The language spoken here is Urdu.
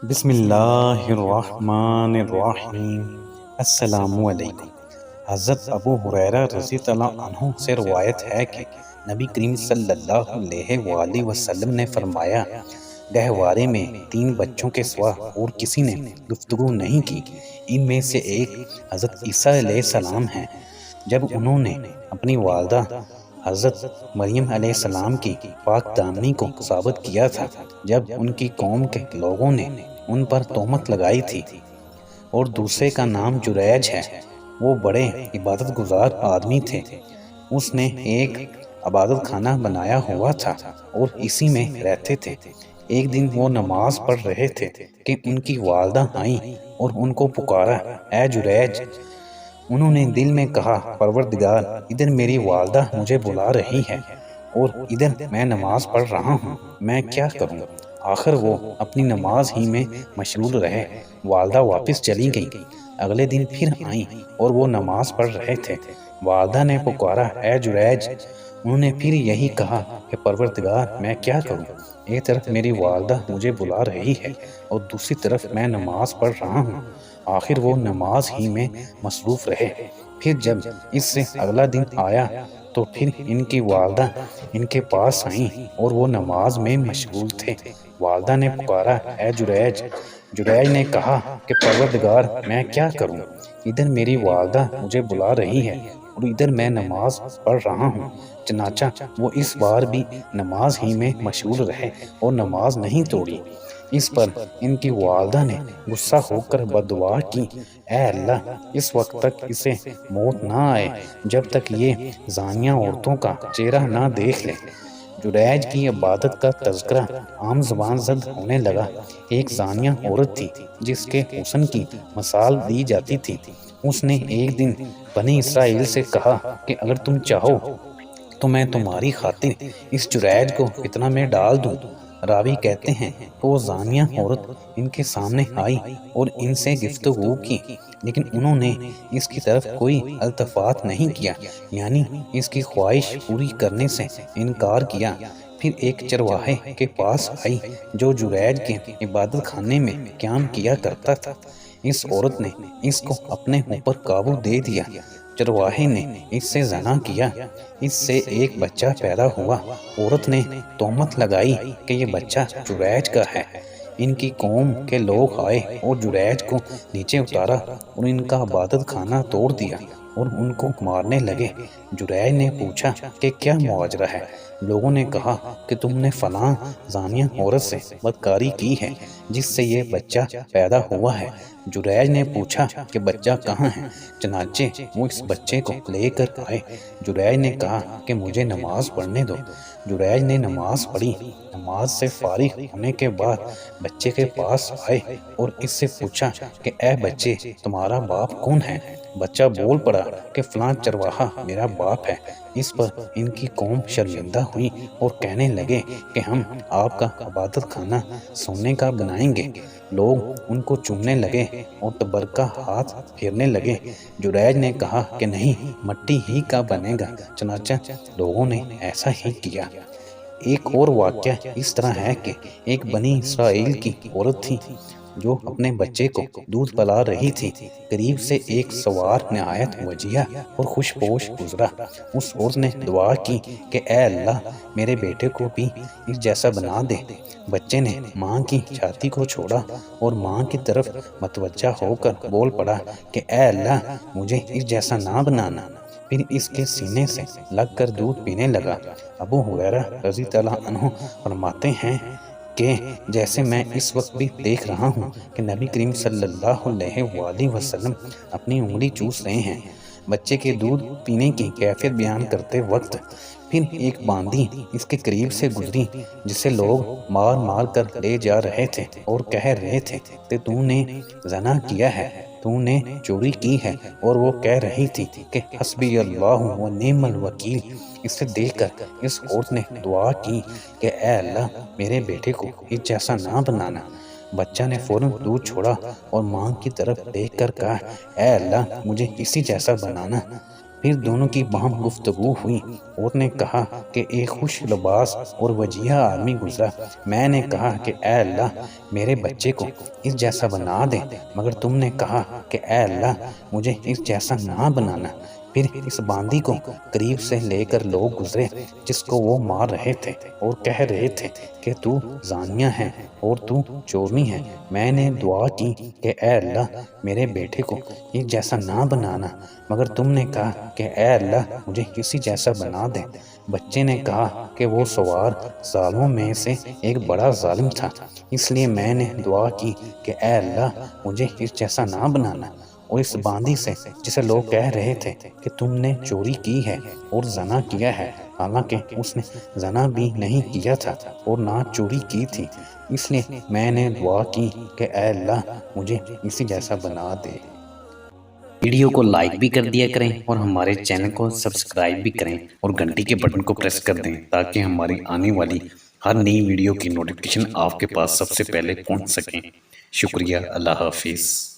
بسم اللہ الرحمن الرحیم۔ السلام علیکم۔ حضرت ابو ہریرہ رضی اللہ عنہ سے روایت ہے کہ نبی کریم صلی اللہ علیہ وآلہ وسلم نے فرمایا، گہوارے میں 3 بچوں کے سوا اور کسی نے گفتگو نہیں کی۔ ان میں سے ایک حضرت عیسیٰ علیہ السلام ہیں۔ جب انہوں نے اپنی والدہ حضرت مریم علیہ السلام کی پاک دامنی کو ثابت کیا تھا، جب ان کی قوم کے لوگوں نے ان پر تہمت لگائی تھی، اور دوسرے کا نام جریج ہے، وہ بڑے عبادت گزار آدمی تھے۔ اس نے ایک عبادت خانہ بنایا ہوا تھا اور اسی میں رہتے تھے۔ ایک دن وہ نماز پڑھ رہے تھے کہ ان کی والدہ آئیں اور ان کو پکارا، اے جریج۔ انہوں نے دل میں کہا، پروردگار، ادھر میری والدہ مجھے بلا رہی ہے اور ادھر میں نماز پڑھ رہا ہوں، میں کیا کروں؟ آخر وہ اپنی نماز ہی میں مشغول رہے۔ والدہ واپس چلی گئی۔ اگلے دن پھر آئیں اور وہ نماز پڑھ رہے تھے۔ والدہ نے پکارا، اے جریج۔ انہوں نے پھر یہی کہا کہ پروردگار، میں کیا کروں؟ ایک طرف میری والدہ مجھے بلا رہی ہے اور دوسری طرف میں نماز پڑھ رہا ہوں۔ آخر وہ نماز ہی میں مصروف رہے۔ پھر جب اس سے اگلا دن آیا تو پھر ان کی والدہ ان کے پاس آئیں اور وہ نماز میں مشغول تھے۔ والدہ نے پکارا، اے جریج۔ جریج نے کہا کہ پروردگار، میں کیا کروں؟ ادھر میری والدہ مجھے بلا رہی ہے اور ادھر میں نماز پڑھ رہا ہوں۔ چنانچہ وہ اس بار بھی نماز ہی میں مشغول رہے اور نماز نہیں توڑی۔ اس پر ان کی والدہ نے غصہ ہو کر بددعا کی، اے اللہ، اس وقت تک اسے موت نہ آئے جب تک یہ زانیہ عورتوں کا چہرہ نہ دیکھ لے۔ جریج کی عبادت کا تذکرہ عام زبان زد ہونے لگا۔ ایک زانیہ عورت تھی جس کے حسن کی مثال دی جاتی تھی۔ اس نے ایک دن بنی اسرائیل سے کہا کہ اگر تم چاہو تو میں تمہاری خاطر اس جریج کو فتنہ میں ڈال دوں۔ راوی کہتے ہیں کہ وہ زانیہ عورت ان کے سامنے آئی اور ان سے گفتگو کی، لیکن انہوں نے اس کی طرف کوئی التفات نہیں کیا، یعنی اس کی خواہش پوری کرنے سے انکار کیا۔ پھر ایک چرواہے کے پاس آئی جو جریج کے عبادت خانے میں قیام کیا کرتا تھا۔ اس عورت نے اس کو اپنے اوپر قابو دے دیا۔ چرواہے نے اس سے زنا کیا۔ اس سے ایک بچہ پیدا ہوا۔ عورت نے تہمت لگائی کہ یہ بچہ جریج کا ہے۔ ان کی قوم کے لوگ آئے اور جریج کو نیچے اتارا اور ان کا عبادت خانہ توڑ دیا اور ان کو مارنے لگے۔ جریج نے پوچھا کہ کیا ماجرا ہے؟ لوگوں نے کہا کہ تم نے فلاں زانیہ عورت سے بدکاری کی ہے جس سے یہ بچہ پیدا ہوا ہے۔ جریج نے پوچھا کہ بچہ کہاں ہے؟ چنانچہ وہ اس بچے کو لے کر آئے۔ جریج نے کہا کہ مجھے نماز پڑھنے دو۔ جریج نے نماز پڑھی۔ نماز سے فارغ ہونے کے بعد بچے کے پاس آئے اور اس سے پوچھا کہ اے بچے، تمہارا باپ کون ہے؟ بچہ بول پڑا کہ فلاں چرواہا میرا باپ ہے۔ اس پر ان کی قوم شرمندہ ہوئی اور کہنے لگے کہ ہم آپ کا عبادت خانہ سونے کا بنائیں گے۔ لوگ ان کو چومنے لگے اور تبرکہ ہاتھ پھیرنے لگے۔ جریج نے کہا کہ نہیں، مٹی ہی کا بنے گا۔ چنانچہ لوگوں نے ایسا ہی کیا۔ ایک اور واقعہ اس طرح ہے کہ ایک بنی اسرائیل کی عورت تھی جو اپنے بچے کو دودھ پلا رہی تھی۔ قریب سے ایک سوار نہایت وجیہ اور خوش پوش گزرا۔ اس عورت نے دعا کی کہ اے اللہ، میرے بیٹے کو بھی اس جیسا بنا دے۔ بچے نے ماں کی چھاتی کو چھوڑا اور ماں کی طرف متوجہ ہو کر بول پڑا کہ اے اللہ، مجھے اس جیسا نہ بنانا۔ پھر اس کے سینے سے لگ کر دودھ پینے لگا۔ ابو ہریرہ رضی اللہ عنہ فرماتے ہیں کہ جیسے میں اس وقت بھی دیکھ رہا ہوں کہ نبی کریم صلی اللہ علیہ وآلہ وسلم اپنی انگلی چوس رہے ہیں۔ بچے کے دودھ پینے کی کیفیت بیان کرتے وقت پھر ایک باندی اس کے قریب سے گزری جسے لوگ مار مار کر لے جا رہے تھے اور کہہ رہے تھے کہ تو نے زنا کیا ہے، تو نے چوری کی ہے، اور وہ کہہ رہی تھی کہ حسبی اللہ و نعم الوکیل۔ اسے دیکھ کر اس عورت نے دعا کی کہ اے اللہ، میرے بیٹے کو اس جیسا نہ بنانا۔ بچہ نے فوراً دودھ چھوڑا اور ماں کی طرف دیکھ کر کہا، اے اللہ، مجھے اسی جیسا بنانا۔ پھر دونوں کی باہم گفتگو ہوئی۔ اور نے کہا کہ ایک خوش لباس اور وجیہ آدمی گزرا۔ میں نے کہا کہ اے اللہ میرے بچے کو اس جیسا بنا دے، مگر تم نے کہا کہ اے اللہ مجھے اس جیسا نہ بنانا۔ پھر اس باندی کو قریب سے لے کر لوگ گزرے جس کو وہ مار رہے تھے اور کہہ رہے تھے کہ تو زانیہ ہے اور تو چورنی ہے۔ میں نے دعا کی کہ اے اللہ میرے بیٹے کو اس جیسا نہ بنانا، مگر تم نے کہا کہ اے اللہ مجھے کسی جیسا بنا دے۔ بچے نے کہا کہ وہ سوار ظالموں میں سے ایک بڑا ظالم تھا، اس لیے میں نے دعا کی کہ اے اللہ مجھے اس جیسا نہ بنانا۔ اور اس باندی سے جسے لوگ کہہ رہے تھے کہ تم نے چوری کی ہے اور زنا کیا ہے، حالانکہ اس نے زنا بھی نہیں کیا تھا اور نہ چوری کی تھی، اس لیے میں نے دعا کی کہ اے اللہ مجھے اسی جیسا بنا دے۔ ویڈیو کو لائک بھی کر دیا کریں اور ہمارے چینل کو سبسکرائب بھی کریں اور گھنٹی کے بٹن کو پریس کر دیں تاکہ ہماری آنے والی ہر نئی ویڈیو کی نوٹیفیکیشن آپ کے پاس سب سے پہلے پہنچ سکیں۔ شکریہ، اللہ حافظ۔